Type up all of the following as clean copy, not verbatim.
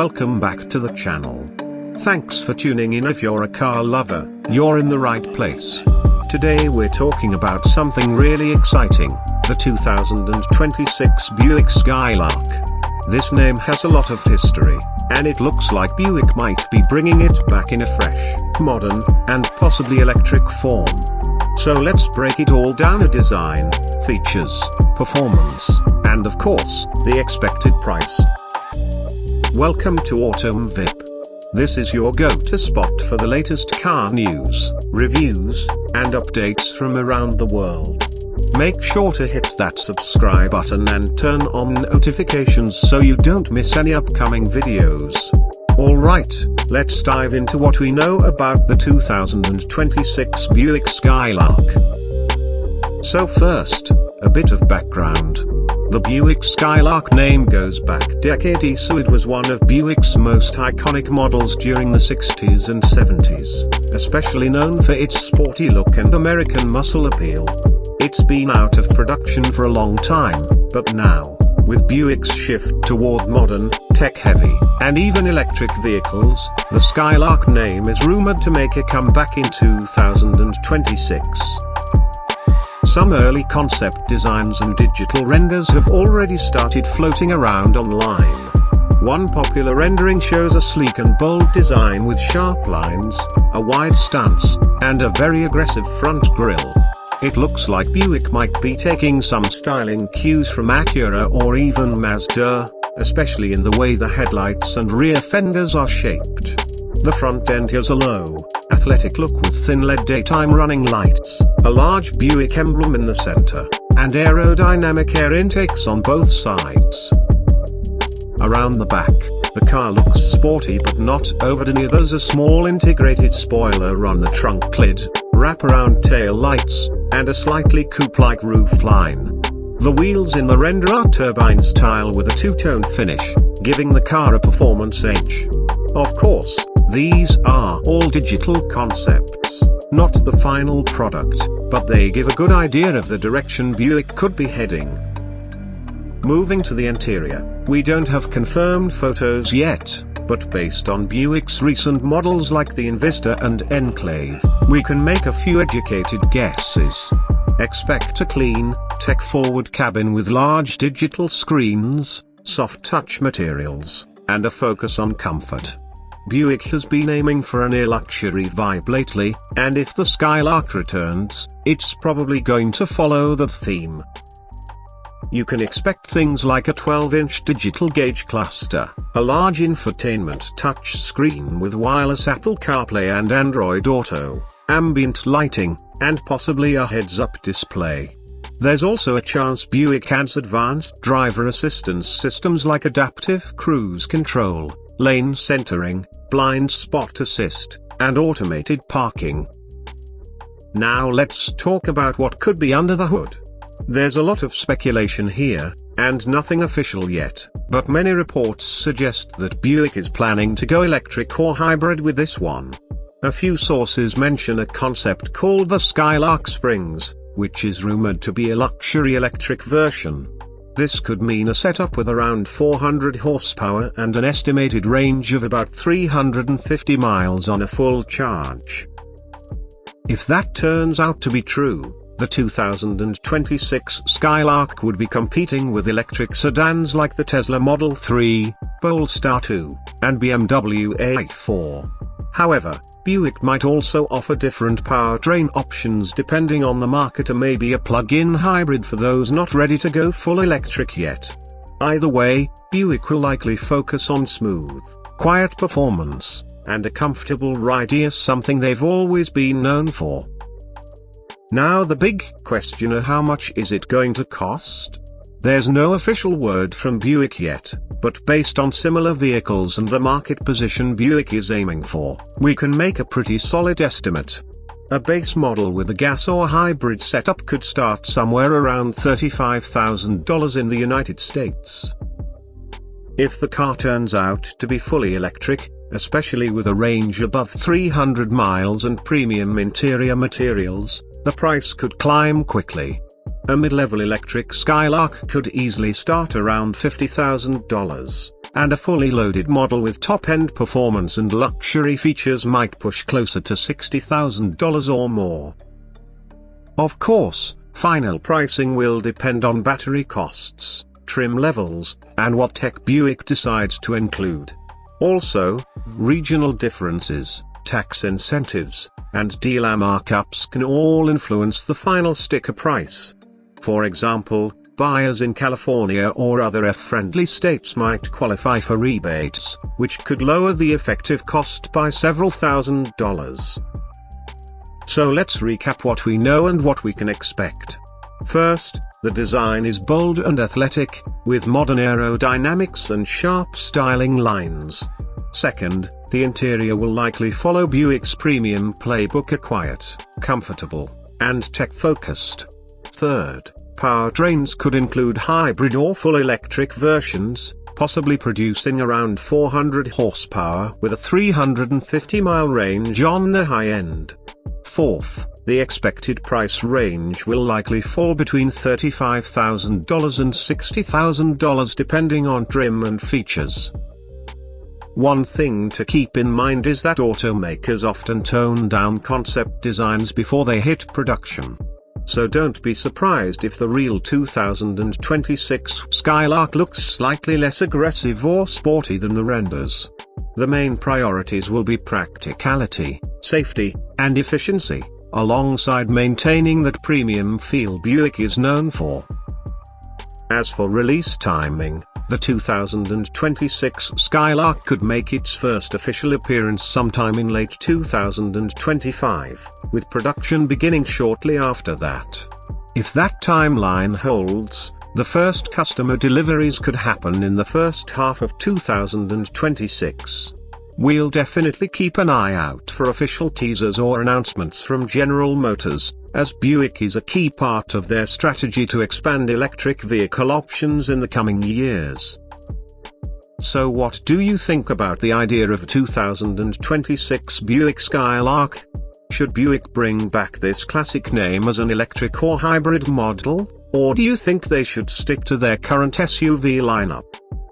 welcome back to the channel. Thanks for tuning in. If you're a car lover, you're in the right place. Today we're talking about something really exciting, the 2026 Buick Skylark. This name has a lot of history, and it looks like Buick might be bringing it back in a fresh, modern, and possibly electric form. So let's break it all down: design, features, performance, and of course, the expected price. Welcome to Automotive VIP. This is your go-to spot for the latest car news, reviews, and updates from around the world. Make sure to hit that subscribe button and turn on notifications so you don't miss any upcoming videos. Alright, let's dive into what we know about the 2026 Buick Skylark. So first, a bit of background. The Buick Skylark name goes back decades, so it was one of Buick's most iconic models during the 60s and 70s, especially known for its sporty look and American muscle appeal. It's been out of production for a long time, but now, with Buick's shift toward modern, tech-heavy, and even electric vehicles, the Skylark name is rumored to make a comeback in 2026. Some early concept designs and digital renders have already started floating around online. One popular rendering shows a sleek and bold design with sharp lines, a wide stance, and a very aggressive front grille. It looks like Buick might be taking some styling cues from Acura or even Mazda, especially in the way the headlights and rear fenders are shaped. The front end has a low, athletic look with thin LED daytime running lights, a large Buick emblem in the center, and aerodynamic air intakes on both sides. Around the back, the car looks sporty but not overdone. There's a small integrated spoiler on the trunk lid, wraparound tail lights, and a slightly coupe-like roof line. The wheels in the render are turbine style with a two-tone finish, giving the car a performance edge. Of course, these are all digital concepts, not the final product, but they give a good idea of the direction Buick could be heading. Moving to the interior, we don't have confirmed photos yet, but based on Buick's recent models like the Envista and Enclave, we can make a few educated guesses. Expect a clean, tech-forward cabin with large digital screens, soft touch materials, and a focus on comfort. Buick has been aiming for an air-luxury vibe lately, and if the Skylark returns, it's probably going to follow that theme. You can expect things like a 12-inch digital gauge cluster, a large infotainment touch screen with wireless Apple CarPlay and Android Auto, ambient lighting, and possibly a heads-up display. There's also a chance Buick adds advanced driver assistance systems like adaptive cruise control, lane centering, blind spot assist, and automated parking. Now let's talk about what could be under the hood. There's a lot of speculation here, and nothing official yet, but many reports suggest that Buick is planning to go electric or hybrid with this one. A few sources mention a concept called the Skylark Springs, which is rumored to be a luxury electric version. This could mean a setup with around 400 horsepower and an estimated range of about 350 miles on a full charge. If that turns out to be true, the 2026 Skylark would be competing with electric sedans like the Tesla Model 3, Polestar 2, and BMW i4. However, Buick might also offer different powertrain options depending on the market, or maybe a plug-in hybrid for those not ready to go full electric yet. Either way, Buick will likely focus on smooth, quiet performance, and a comfortable ride, something they've always been known for. Now the big question: how much is it going to cost? There's no official word from Buick yet, but based on similar vehicles and the market position Buick is aiming for, we can make a pretty solid estimate. A base model with a gas or hybrid setup could start somewhere around $35,000 in the United States. If the car turns out to be fully electric, especially with a range above 300 miles and premium interior materials, the price could climb quickly. A mid-level electric Skylark could easily start around $50,000. and a fully loaded model with top-end performance and luxury features might push closer to $60,000 or more. Of course, final pricing will depend on battery costs, trim levels, and what tech Buick decides to include. Also, regional differences, tax incentives, and dealer markups can all influence the final sticker price. For example, buyers in California or other F-friendly states might qualify for rebates, which could lower the effective cost by several $1,000s. So let's recap what we know and what we can expect. First, the design is bold and athletic, with modern aerodynamics and sharp styling lines. Second, the interior will likely follow Buick's premium playbook, quiet, comfortable, and tech-focused. Third, powertrains could include hybrid or full electric versions, possibly producing around 400 horsepower with a 350-mile range on the high end. Fourth, the expected price range will likely fall between $35,000 and $60,000 depending on trim and features. One thing to keep in mind is that automakers often tone down concept designs before they hit production. So don't be surprised if the real 2026 Skylark looks slightly less aggressive or sporty than the renders. The main priorities will be practicality, safety, and efficiency, alongside maintaining that premium feel Buick is known for. As for release timing, the 2026 Skylark could make its first official appearance sometime in late 2025, with production beginning shortly after that. If that timeline holds, the first customer deliveries could happen in the first half of 2026. We'll definitely keep an eye out for official teasers or announcements from General Motors, as Buick is a key part of their strategy to expand electric vehicle options in the coming years. So what do you think about the idea of a 2026 Buick Skylark? Should Buick bring back this classic name as an electric or hybrid model, or do you think they should stick to their current SUV lineup?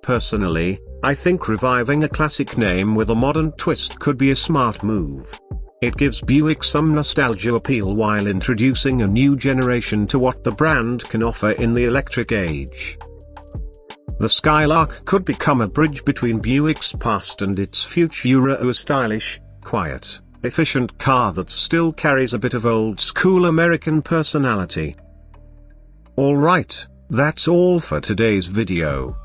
Personally, I think reviving a classic name with a modern twist could be a smart move. It gives Buick some nostalgia appeal while introducing a new generation to what the brand can offer in the electric age. The Skylark could become a bridge between Buick's past and its future, a stylish, quiet, efficient car that still carries a bit of old-school American personality. Alright, that's all for today's video.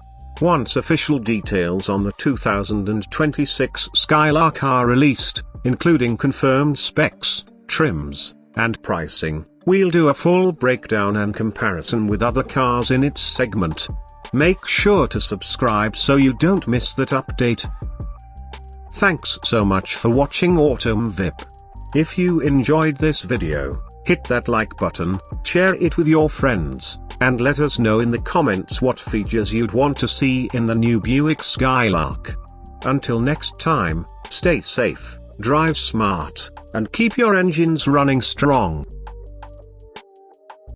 Once official details on the 2026 Skylark are released, including confirmed specs, trims, and pricing, we'll do a full breakdown and comparison with other cars in its segment. Make sure to subscribe so you don't miss that update. Thanks so much for watching MVIP. If you enjoyed this video, hit that like button, share it with your friends, and let us know in the comments what features you'd want to see in the new Buick Skylark. Until next time, stay safe, drive smart, and keep your engines running strong.